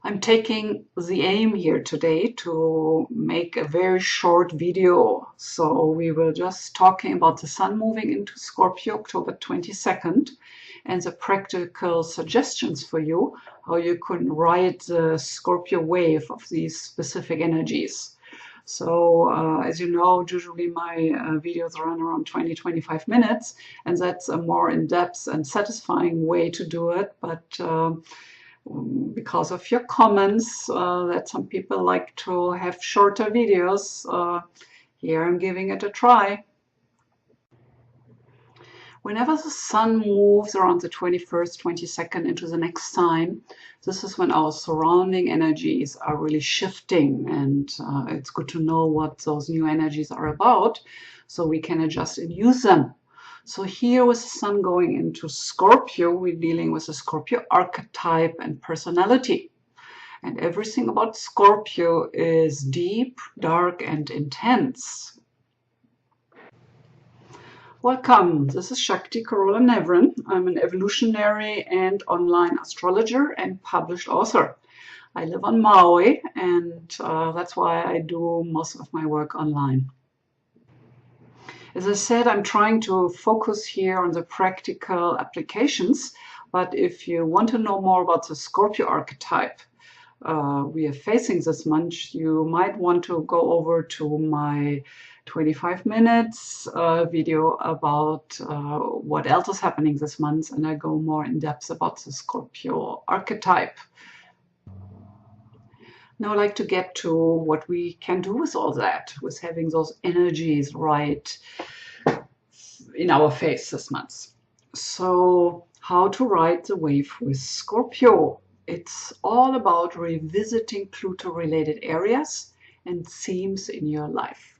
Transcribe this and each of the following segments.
I'm taking the aim here today to make a very short video. So we were just talking about the sun moving into Scorpio October 22nd and the practical suggestions for you, how you can ride the Scorpio wave of these specific energies. So as you know, usually my videos run around 20-25 minutes, and that's a more in-depth and satisfying way to do it. But because of your comments that some people like to have shorter videos, here I'm giving it a try. Whenever the sun moves around the 21st, 22nd into the next sign, this is when our surrounding energies are really shifting, and it's good to know what those new energies are about so we can adjust and use them. So here with the sun going into Scorpio, we're dealing with the Scorpio archetype and personality. And everything about Scorpio is deep, dark, and intense. Welcome, this is Shakti Carola Nevrin. I'm an evolutionary and online astrologer and published author. I live on Maui, and that's why I do most of my work online. As I said, I'm trying to focus here on the practical applications, but if you want to know more about the Scorpio archetype we are facing this month, you might want to go over to my 25 minutes video about what else is happening this month, and I go more in depth about the Scorpio archetype. Now I'd like to get to what we can do with all that, with having those energies right in our face this month. So how to ride the wave with Scorpio. It's all about revisiting Pluto-related areas and themes in your life.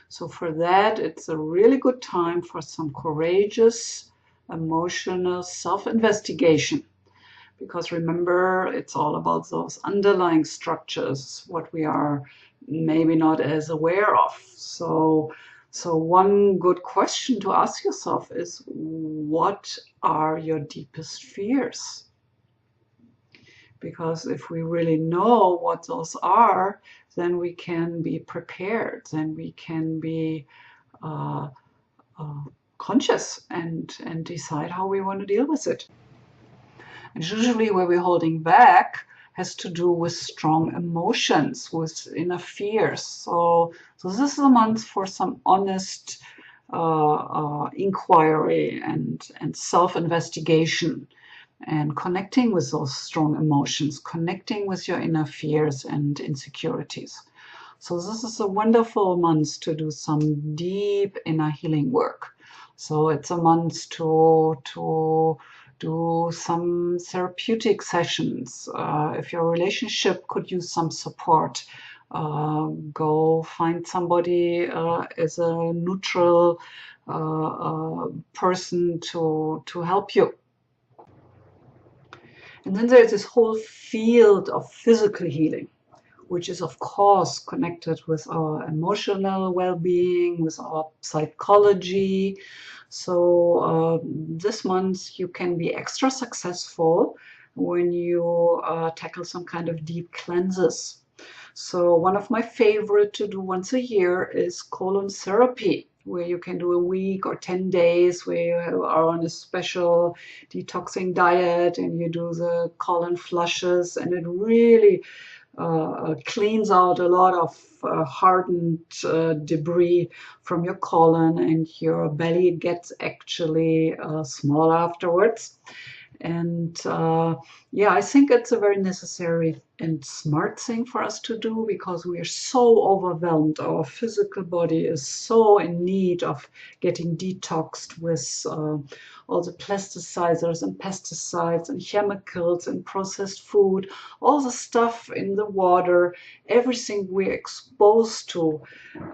So for that, it's a really good time for some courageous, emotional self-investigation. Because remember, it's all about those underlying structures, what we are maybe not as aware of. So one good question to ask yourself is, what are your deepest fears? Because if we really know what those are, then we can be prepared, then we can be conscious and decide how we want to deal with it. And usually where we're holding back has to do with strong emotions, with inner fears. So this is a month for some honest inquiry and self-investigation, and connecting with those strong emotions, connecting with your inner fears and insecurities. So this is a wonderful month to do some deep inner healing work. So it's a month to do some therapeutic sessions. If your relationship could use some support, go find somebody as a neutral person to help you. And then there's this whole field of physical healing, which is of course connected with our emotional well-being, with our psychology. So this month you can be extra successful when you tackle some kind of deep cleanses. So one of my favorite to do once a year is colon therapy, where you can do a week or 10 days where you are on a special detoxing diet and you do the colon flushes, and it really cleans out a lot of hardened debris from your colon, and your belly gets actually small afterwards. And yeah, I think it's a very necessary and smart thing for us to do, because we are so overwhelmed. Our physical body is so in need of getting detoxed with all the plasticizer and pesticides and chemicals and processed food, all the stuff in the water, everything we're exposed to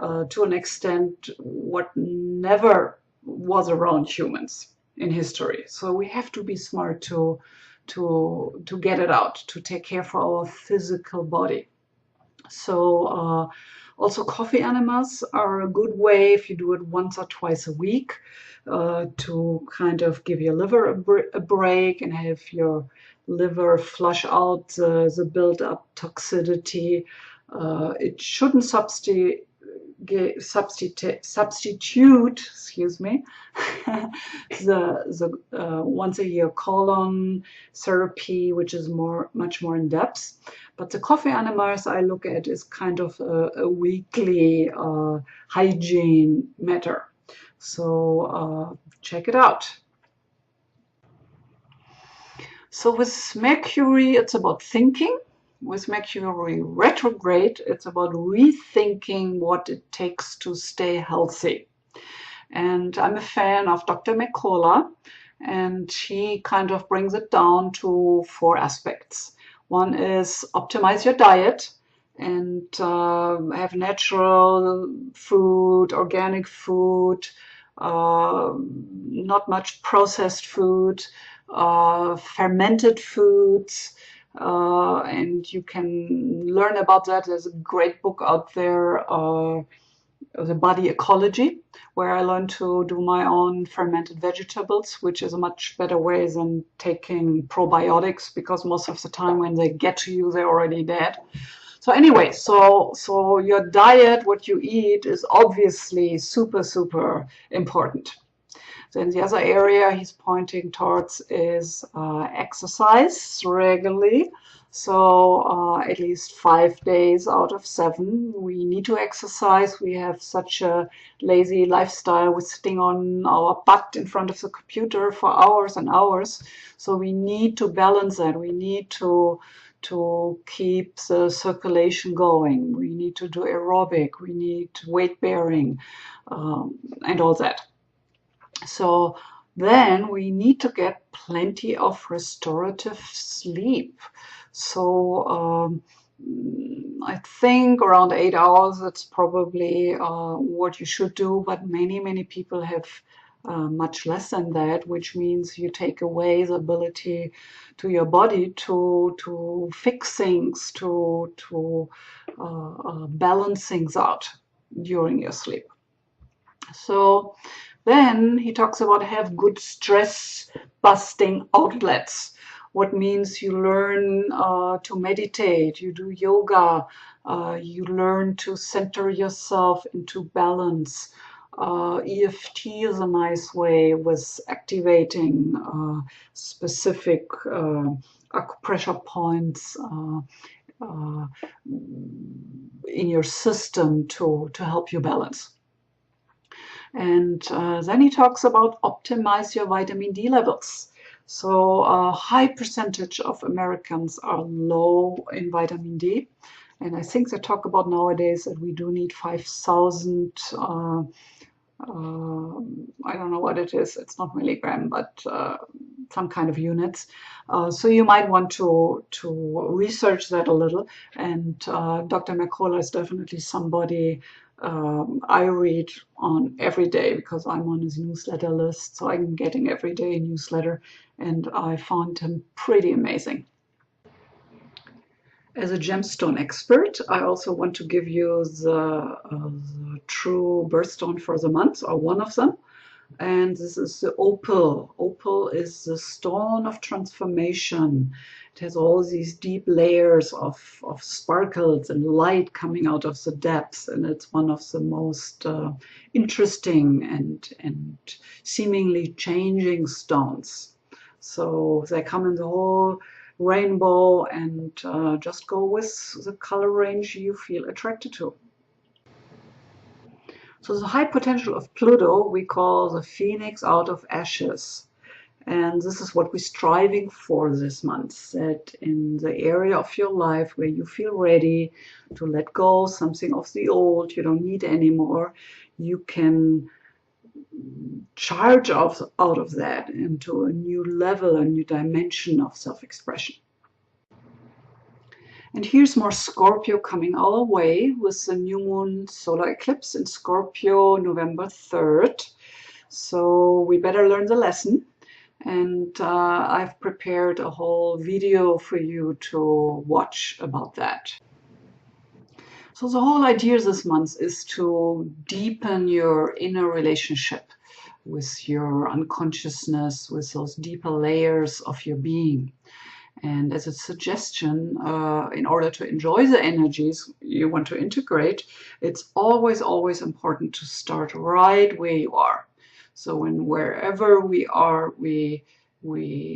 an extent what never was around humans in history. So we have to be smart to get it out, to take care for our physical body. So also coffee enemas are a good way, if you do it once or twice a week, to kind of give your liver a break and have your liver, flush out the build-up toxicity. It shouldn't substitute, excuse me, the once a year colon therapy, which is much more in depth. But the coffee enemas I look at is kind of a weekly hygiene matter. So check it out. So with Mercury, it's about thinking. With Mercury retrograde, it's about rethinking what it takes to stay healthy. And I'm a fan of Dr. McCullough, and she kind of brings it down to 4 aspects. One is optimize your diet and have natural food, organic food, not much processed food, fermented foods, and you can learn about that. There's a great book out there, The Body Ecology, where I learned to do my own fermented vegetables, which is a much better way than taking probiotics, because most of the time when they get to you, they're already dead. So anyway, so your diet, what you eat, is obviously super, super important. Then the other area he's pointing towards is exercise regularly. So at least 5 days out of 7, we need to exercise. We have such a lazy lifestyle with sitting on our butt in front of the computer for hours and hours. So we need to balance that. We need to keep the circulation going. We need to do aerobic. We need weight bearing and all that. So then we need to get plenty of restorative sleep. So I think around 8 hours, that's probably what you should do, but many people have much less than that, which means you take away the ability to your body to fix things, to balance things out during your sleep. So then he talks about have good stress busting outlets. What means you learn to meditate, you do yoga, you learn to center yourself into balance. EFT is a nice way with activating specific acupressure points in your system to help you balance. And then he talks about optimize your vitamin D levels. So a high percentage of Americans are low in vitamin D. And I think they talk about nowadays that we do need 5,000, I don't know what it is, it's not milligram, but some kind of units. So you might want to research that a little. And Dr. McCullough is definitely somebody I read on every day because I'm on his newsletter list, so I'm getting every day a newsletter, and I found him pretty amazing. As a gemstone expert, I also want to give you the true birthstone for the month, or one of them. And this is the opal. Opal is the stone of transformation. It has all these deep layers of sparkles and light coming out of the depths, and it's one of the most interesting and seemingly changing stones. So they come in the whole rainbow, and just go with the color range you feel attracted to. So the high potential of Pluto we call the phoenix out of ashes. And this is what we're striving for this month, that in the area of your life where you feel ready to let go something of the old you don't need anymore, you can charge out of that into a new level, a new dimension of self-expression. And here's more Scorpio coming our way with the new moon solar eclipse in Scorpio November 3rd. So we better learn the lesson. And I've prepared a whole video for you to watch about that. So the whole idea this month is to deepen your inner relationship with your unconsciousness, with those deeper layers of your being. And as a suggestion, in order to enjoy the energies you want to integrate, it's always, always important to start right where you are. So wherever we are, we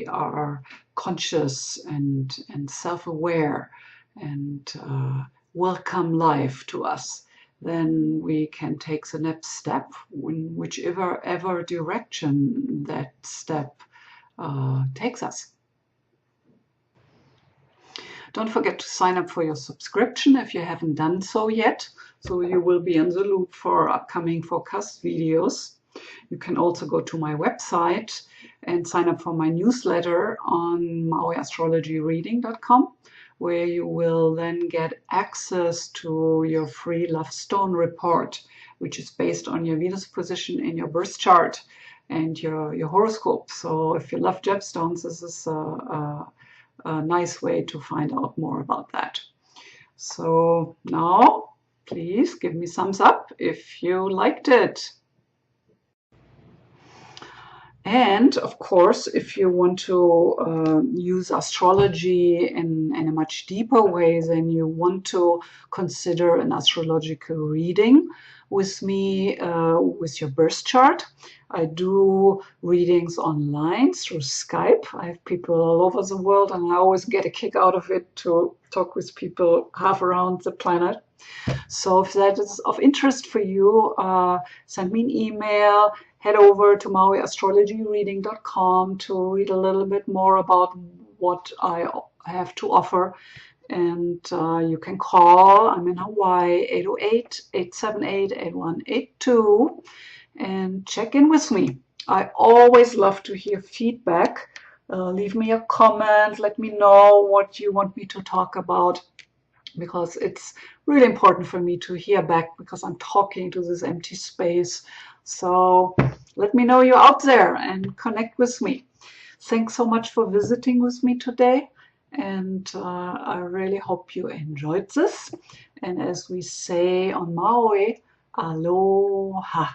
are conscious and self-aware and welcome life to us, then we can take the next step in whichever ever direction that step takes us. Don't forget to sign up for your subscription if you haven't done so yet, so you will be in the loop for upcoming forecast videos. You can also go to my website and sign up for my newsletter on mauiastrologyreading.com, where you will then get access to your free love stone report, which is based on your Venus position in your birth chart and your horoscope. So if you love gemstones, this is a nice way to find out more about that. So now, please give me thumbs up if you liked it. And of course, if you want to use astrology in a much deeper way, then you want to consider an astrological reading with me with your birth chart. I do readings online through Skype. I have people all over the world, and I always get a kick out of it to talk with people half around the planet. So if that is of interest for you, send me an email. Head over to mauiastrologyreading.com to read a little bit more about what I have to offer. And you can call, I'm in Hawaii, 808-878-8182, and check in with me. I always love to hear feedback. Leave me a comment, let me know what you want me to talk about, because it's really important for me to hear back, because I'm talking to this empty space. So let me know you're out there and connect with me. Thanks so much for visiting with me today. And I really hope you enjoyed this. And as we say on Maui, aloha.